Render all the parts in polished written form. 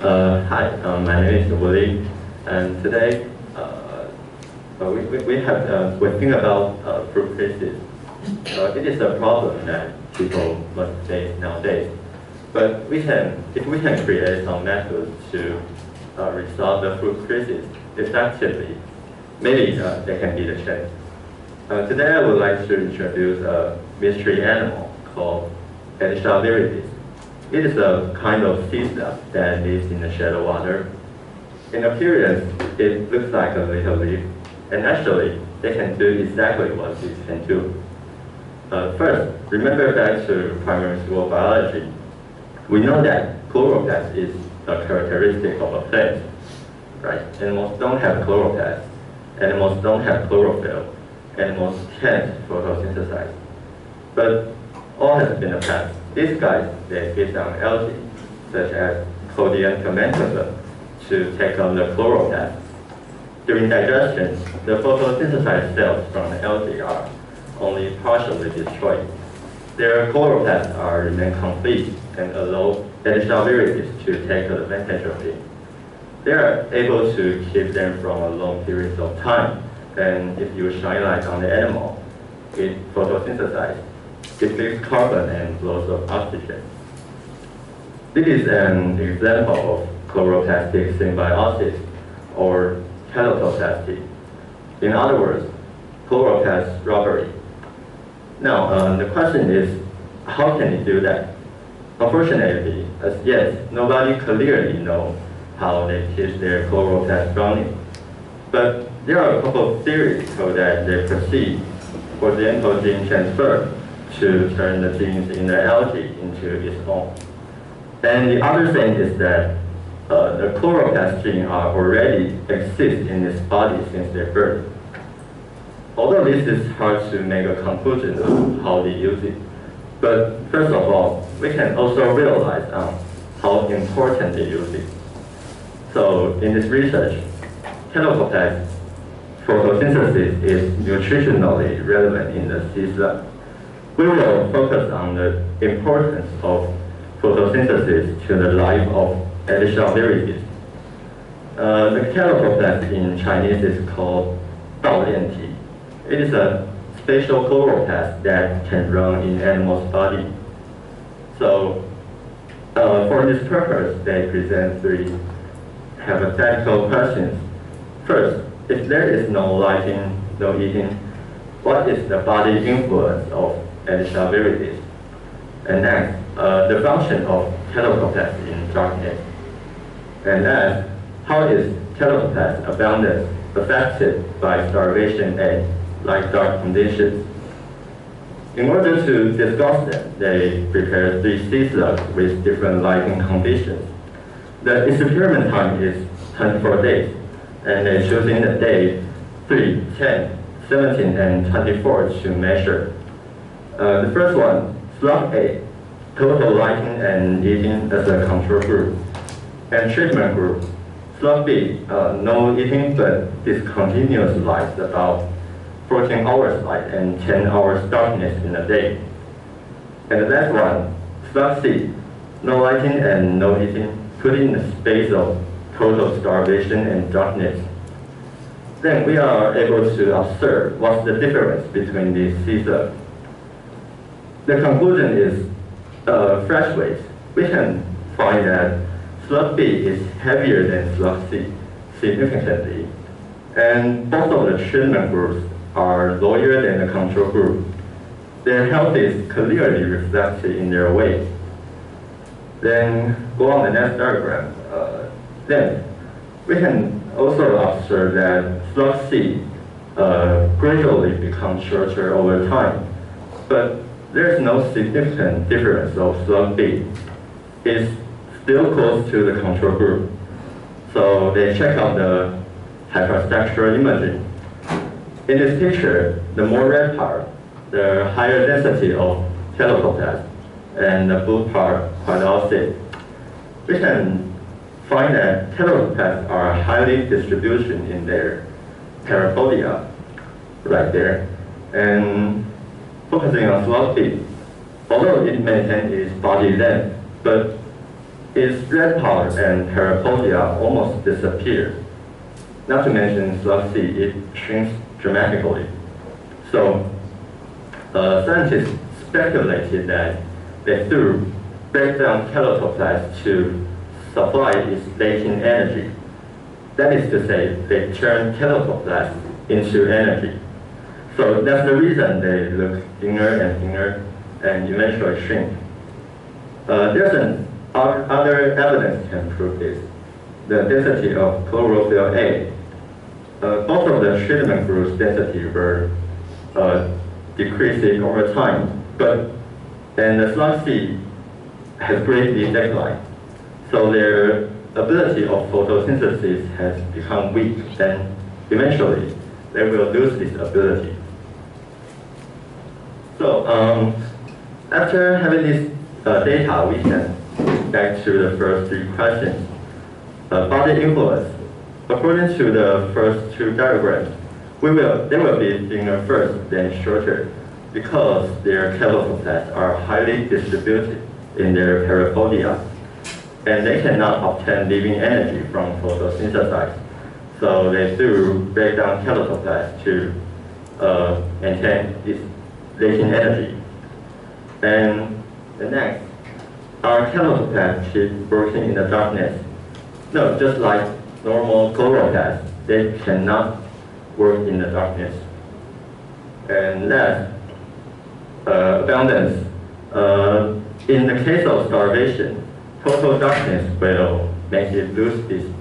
Hi, my name is Willy, and today we think about fruit crisis. It is a problem that people must face nowadays, but if we can create some methods to resolve the fruit crisis effectively, maybe there can be the chance. Today I would like to introduce a mystery animal called Elysia viridis. It is a kind of sea slug that lives in the shallow water. In appearance, it looks like a little leaf, and actually, they can do exactly what these can do. First, remember back to primary school biology. We know that chloroplast is a characteristic of a plant, right? Animals don't have chloroplast. Animals don't have chlorophyll. Animals can't photosynthesize. But all has been a past. These guys, they feed on algae, such as Codium tomentosum, to take on the chloroplast. During digestion, the photosynthesized cells from the algae are only partially destroyed. Their chloroplasts remain complete and allow Elysia viridis to take advantage of it. They are able to keep them from a long period of time, and if you shine light on the animal, it photosynthesizes. It leaves carbon and flows of oxygen. This is an example of chloroplastic symbiosis, or Kleptoplasty. In other words, chloroplast robbery. Now, the question is, how can it do that? Unfortunately, as yet, nobody clearly knows how they teach their chloroplast drowning. But there are a couple of theories so that they proceed, for example, gene transfer, to turn the genes in the algae into its own. And the other thing is that the chloroplast gene already exist in its body since their birth. Although this is hard to make a conclusion of how they use it, but first of all, we can also realize how important they use it. So in this research, Kleptoplast photosynthesis is nutritionally relevant in the sea slug. We will focus on the importance of photosynthesis to the life of Elysia viridis. The Kleptoplast in Chinese is called Liang. It is a special chloroplast that can run in animals' body. So, for this purpose, they present three hypothetical questions. First, if there is no lighting, no eating, what is the body influence of Elysia viridis? And next, the function of Kleptoplast in darkness. And next, how is Kleptoplast abundance affected by starvation and like dark conditions? In order to discuss them, they prepared 3 sea slugs with different lighting conditions. The experiment time is 24 days, and they choosing the day 3, 10, 17, and 24 to measure. The first one, slug A, total lighting and eating as a control group. And treatment group, slug B, no eating but discontinuous light, about 14 hours light and 10 hours darkness in a day. And the last one, slug C, no lighting and no eating, put in the space of total starvation and darkness. Then we are able to observe what's the difference between these sea slugs. The conclusion is fresh weight. We can find that slug B is heavier than slug C significantly, and both of the treatment groups are lower than the control group. Their health is clearly reflected in their weight. Then go on the next diagram. Then we can also observe that slug C gradually becomes shorter over time, but there is no significant difference of slug B. It's still close to the control group. So they check out the hyperstructural imaging. In this picture, the more red part, the higher density of Kleptoplast, and the blue part quite opposite. We can find that Kleptoplasts are highly distributed in their parapodia, right there. And focusing on slug B, although it maintains its body length, but its red part and parapodia almost disappear. Not to mention slug C, it shrinks dramatically. So scientists speculated that they threw breakdown Kleptoplast to supply its latent energy. That is to say, they turn Kleptoplast into energy. So that's the reason they look thinner and thinner and eventually shrink. There's other evidence can prove this. The density of chlorophyll A. Both of the treatment groups' density were decreasing over time, and the slug C has greatly declined. So their ability of photosynthesis has become weak, and eventually they will lose this ability. So after having this data, we can get back to the first three questions. Body influence. According to the first two diagrams, they will be thinner first, then shorter, because their Kleptoplasts are highly distributed in their parapodia, and they cannot obtain living energy from photosynthesis. So they threw breakdown Kleptoplast to maintain this latent energy. And the next, our Kleptoplasts keep working in the darkness. No, just like normal chloroplasts, they cannot work in the darkness. And last, abundance. In the case of starvation, total darkness will make it lose its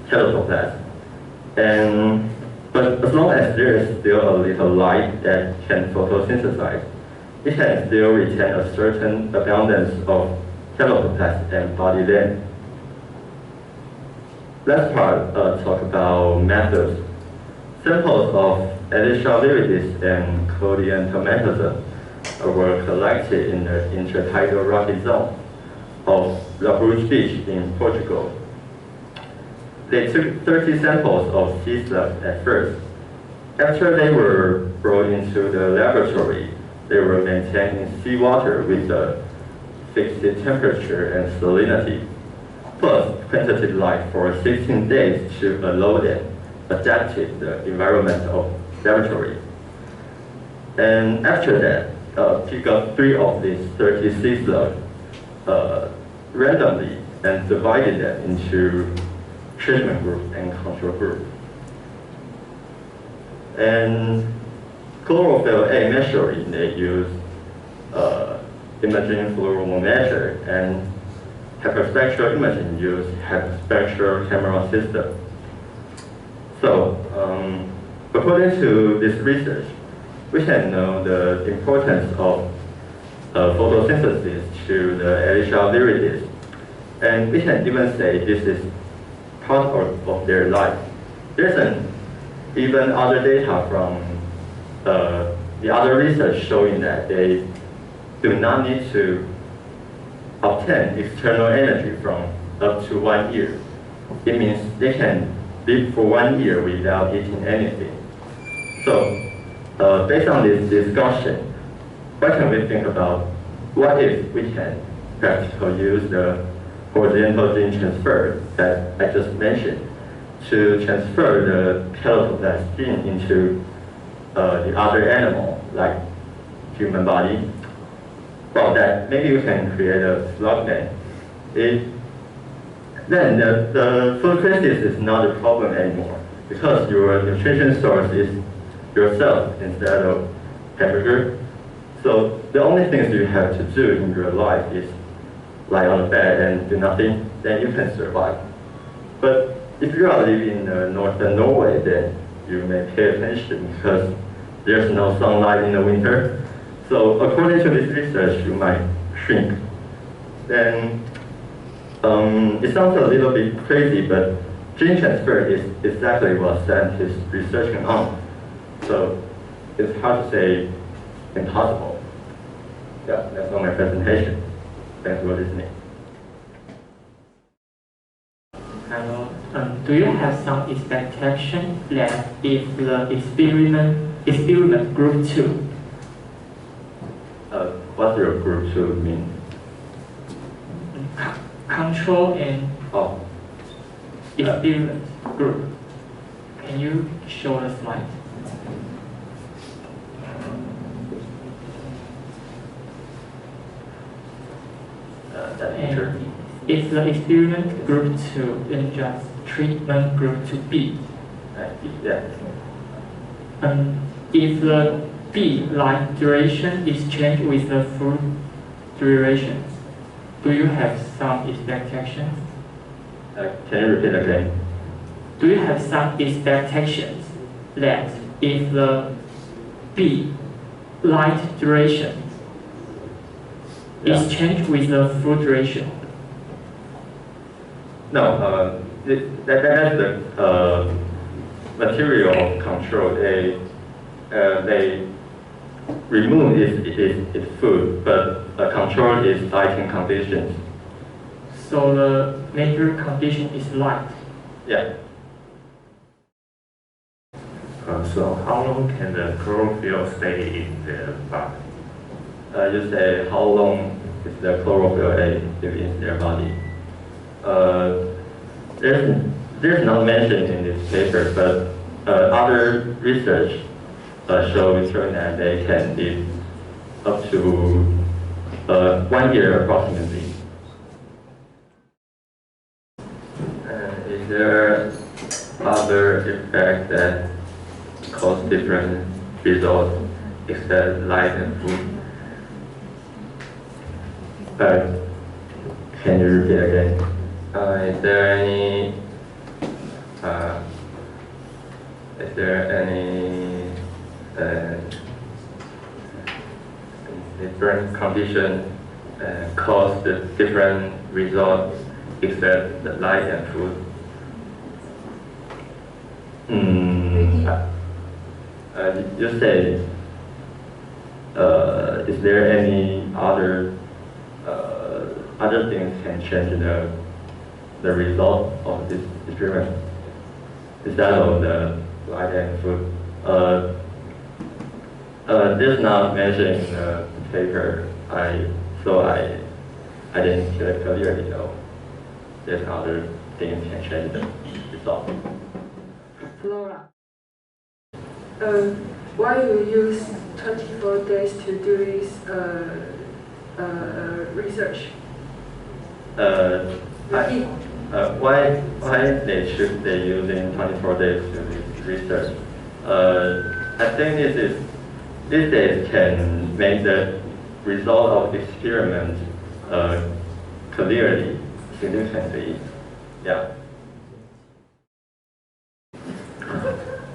Kleptoplast. But as long as there is still a little light that can photosynthesize, it can still retain a certain abundance of Kleptoplast and body length. Last part, talk about methods. Samples of Elysia viridis and Clodium tomatosum were collected in the intertidal rocky zone of La Bruges Beach in Portugal. They took 30 samples of sea slugs at first. After they were brought into the laboratory, they were maintained in seawater with a fixed temperature and salinity, plus quantitative light for 16 days to allow them adapt to the environment of laboratory. And after that, pick up 3 of these 30 sea slugs randomly and divided them into treatment group and control group. And chlorophyll A measuring, they use imaging fluorometer, and hyperspectral imaging use hyperspectral camera system. So, according to this research, we can know the importance of photosynthesis to the Elysia viridis, and we can even say this is part of their life. There's even other data from the other research showing that they do not need to obtain external energy from up to 1 year. It means they can live for 1 year without eating anything. So, based on this discussion, what can we think about what if we can practically use the horizontal gene transfer that I just mentioned to transfer the Kleptoplast gene into the other animal, like human body? Well, that maybe we can create a slug then. Then the food crisis is not a problem anymore, because your nutrition source is yourself instead of hamburger. So the only things you have to do in your life is lie on the bed and do nothing, then you can survive. But if you are living in northern Norway, then you may pay attention because there's no sunlight in the winter. So according to this research, you might shrink. Then it sounds a little bit crazy, but gene transfer is exactly what scientists are researching on. So it's hard to say impossible. Yeah, that's all my presentation. Thanks for listening. Hello. Do you have some expectation that if the experiment group 2? What's your group 2 mean? control and experiment group. Can you show the slide? And is the experiment group 2 and just treatment group 2B? Yeah. If the B light duration is changed with the food duration, do you have some expectations? Can you repeat again? Do you have some expectations that if the B light duration is changed with the food duration? No, that's the material control. They remove its food, but control its lighting conditions. So the major condition is light. Yeah. So how long can the chlorophyll stay in the body? You say how long is the chlorophyll in their body? There's not mentioned in this paper, but other research shows that they can live up to 1 year approximately. Is there other effects that cause different results except light and food? Can you repeat again? Is there any different condition cause the different results except the light and food? You say, is there any other things can change the result of this experiment? Is that of the light and food? This not mentioned in the paper. So I didn't clearly know there's other things can change the result. Flora. Why you use 24 days to do this research? Why they using 24 days to do this research? I think these days can make the result of experiment clearly, significantly. Yeah.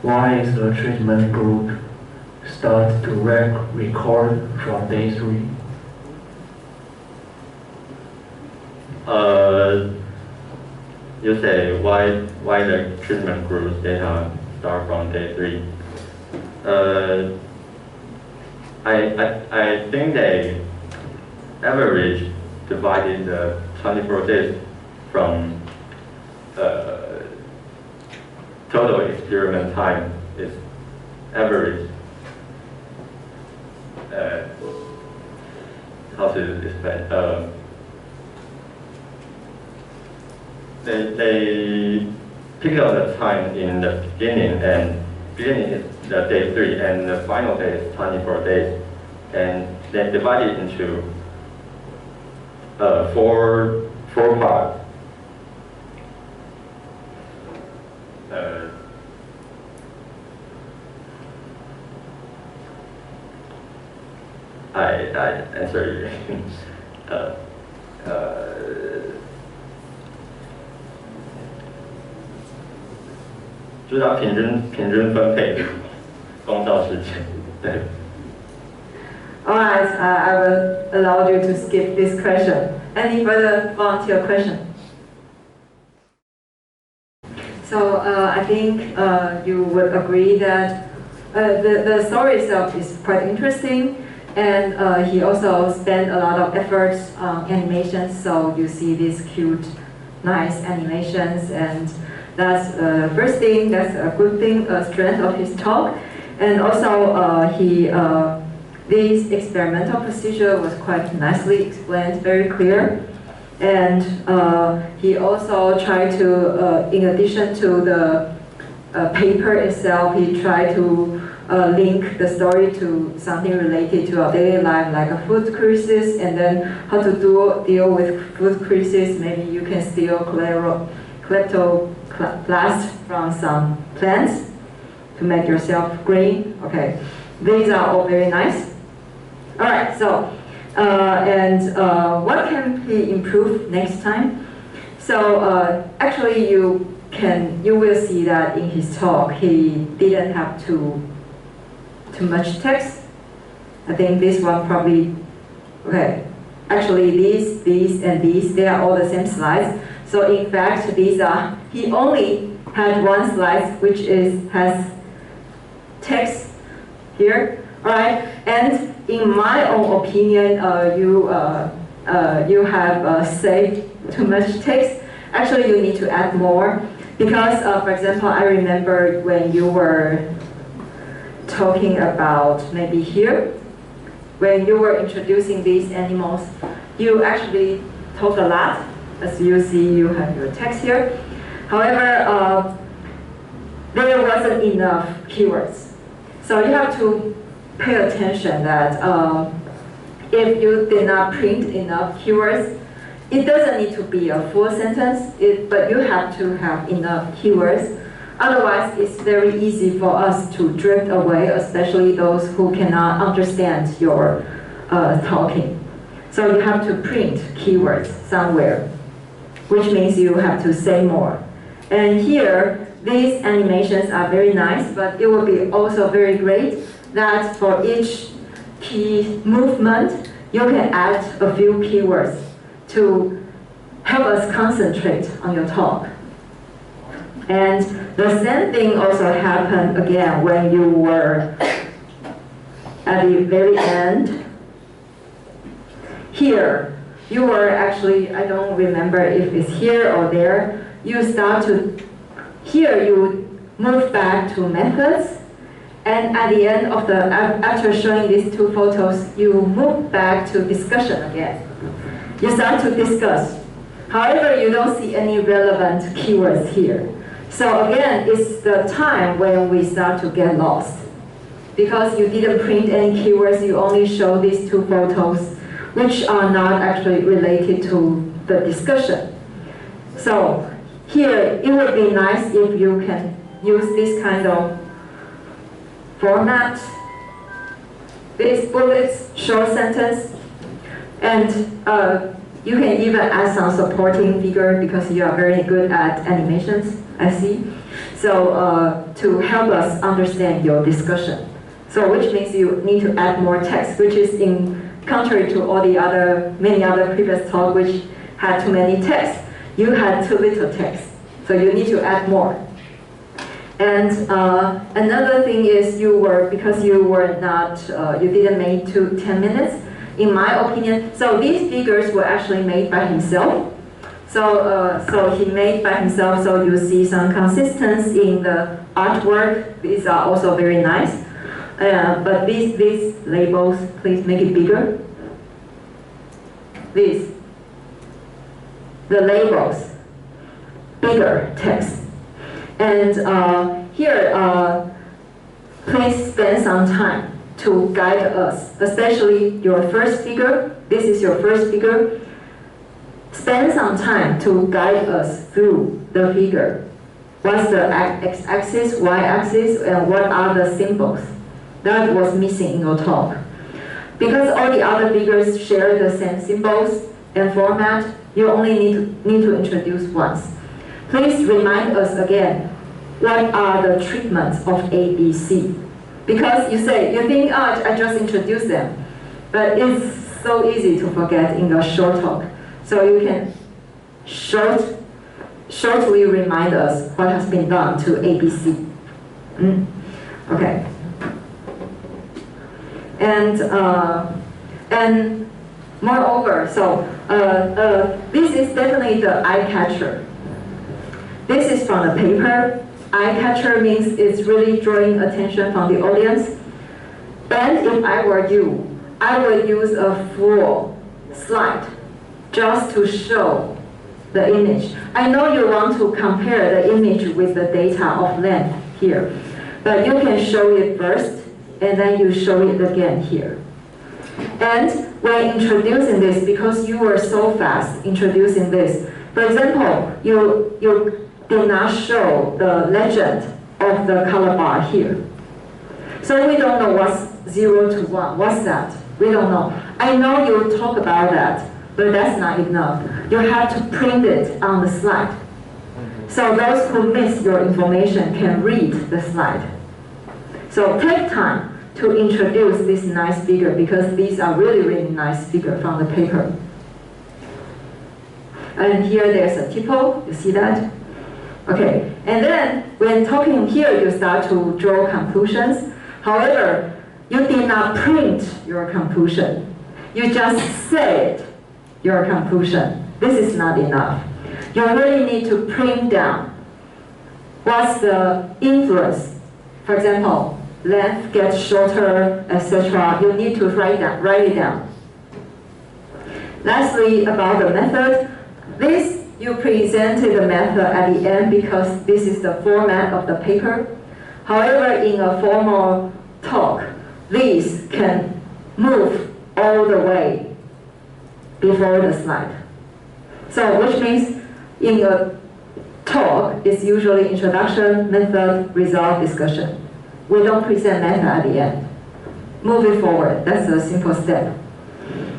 Why is the treatment group start to record from day 3? You say why the treatment group data start from day 3? I think they average divided the 24 days from total experiment time is average. How to explain? They pick up the time in the beginning, and beginning is the day 3, and the final day is 24 days, and they divide it into four parts. I answer you. 就是它平均分配工作时间，对。Alright, I will allow you to skip this question. Any further volunteer question? So I think you would agree that the story itself is quite interesting, and he also spent a lot of efforts on animations. So you see these cute, nice animations, and that's the first thing. That's a good thing, a strength of his talk, and also this experimental procedure was quite nicely explained, very clear. And he also tried to, in addition to the paper itself, he tried to link the story to something related to our daily life, like a food crisis, and then how to deal with food crisis. Maybe you can steal Kleptoplast from some plants to make yourself green. Okay, these are all very nice. All right, so what can he improve next time? So actually, you will see that in his talk he didn't have too much text. I think this one probably, okay. Actually, these, and these, they are all the same slides. So in fact, he only had one slide which has text here, all right? And in my own opinion, you have saved too much text. Actually, you need to add more because, for example, I remember when you were talking about maybe here, when you were introducing these animals, you actually talk a lot. As you see, you have your text here. However, there wasn't enough keywords. So you have to pay attention that if you did not print enough keywords, it doesn't need to be a full sentence, but you have to have enough keywords. Otherwise, it's very easy for us to drift away, especially those who cannot understand your talking. So you have to print keywords somewhere, which means you have to say more. And here, these animations are very nice, but it will be also very great that for each key movement, you can add a few keywords to help us concentrate on your talk. And the same thing also happened again when you were at the very end. Here, you were actually, I don't remember if it's here or there, you start to, here you move back to methods, and at the end of after showing these two photos, you move back to discussion again. You start to discuss. However, you don't see any relevant keywords here. So again, it's the time when we start to get lost. Because you didn't print any keywords, you only show these two photos, which are not actually related to the discussion. So here, it would be nice if you can use this kind of format, these bullets, short sentence, and you can even add some supporting figure because you are very good at animations, I see. So to help us understand your discussion. So which means you need to add more text, which is in contrary to all the many other previous talks which had too many texts. You had too little text, so you need to add more. And another thing is because you were not, you didn't make 10 minutes, in my opinion. So these figures were actually made by himself. So he made by himself, so you see some consistency in the artwork. These are also very nice. But these labels, please make it bigger. The labels, bigger text. And here, please spend some time to guide us, especially your first figure. This is your first figure. Spend some time to guide us through the figure. What's the x-axis, y-axis, and what are the symbols? That was missing in your talk. Because all the other figures share the same symbols and format, you only need to introduce once. Please remind us again, what are the treatments of A, B, C? Because you think, I just introduced them. But it's so easy to forget in a short talk. So you can shortly remind us what has been done to A, B, C. Okay. And moreover, so this is definitely the eye catcher. This is from the paper. Eye catcher means it's really drawing attention from the audience. And if I were you, I would use a full slide just to show the image. I know you want to compare the image with the data of length here, but you can show it first, and then you show it again here. And when introducing this, because you were so fast introducing this, for example, you did not show the legend of the color bar here. So we don't know what's 0 to 1. What's that? We don't know. I know you talk about that, but that's not enough. You have to print it on the slide. So those who miss your information can read the slide. So take time to introduce this nice figure, because these are really, really nice figures from the paper. And here there's a typo, you see that? Okay, and then when talking here, you start to draw conclusions. However, you did not print your conclusion. You just said your conclusion. This is not enough. You really need to print down what's the influence. For example, length gets shorter, etc. You need to write it down. Lastly, about the method. This, you presented the method at the end because this is the format of the paper. However, in a formal talk, these can move all the way before the slide. So, which means in a talk, it's usually introduction, method, result, discussion. We don't present method at the end. Moving forward, that's a simple step.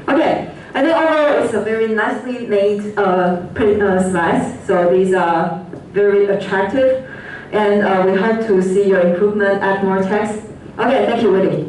Okay, I think overall it's a very nicely made slides. So these are very attractive, and we hope to see your improvement, add more text. Okay, thank you, Willy.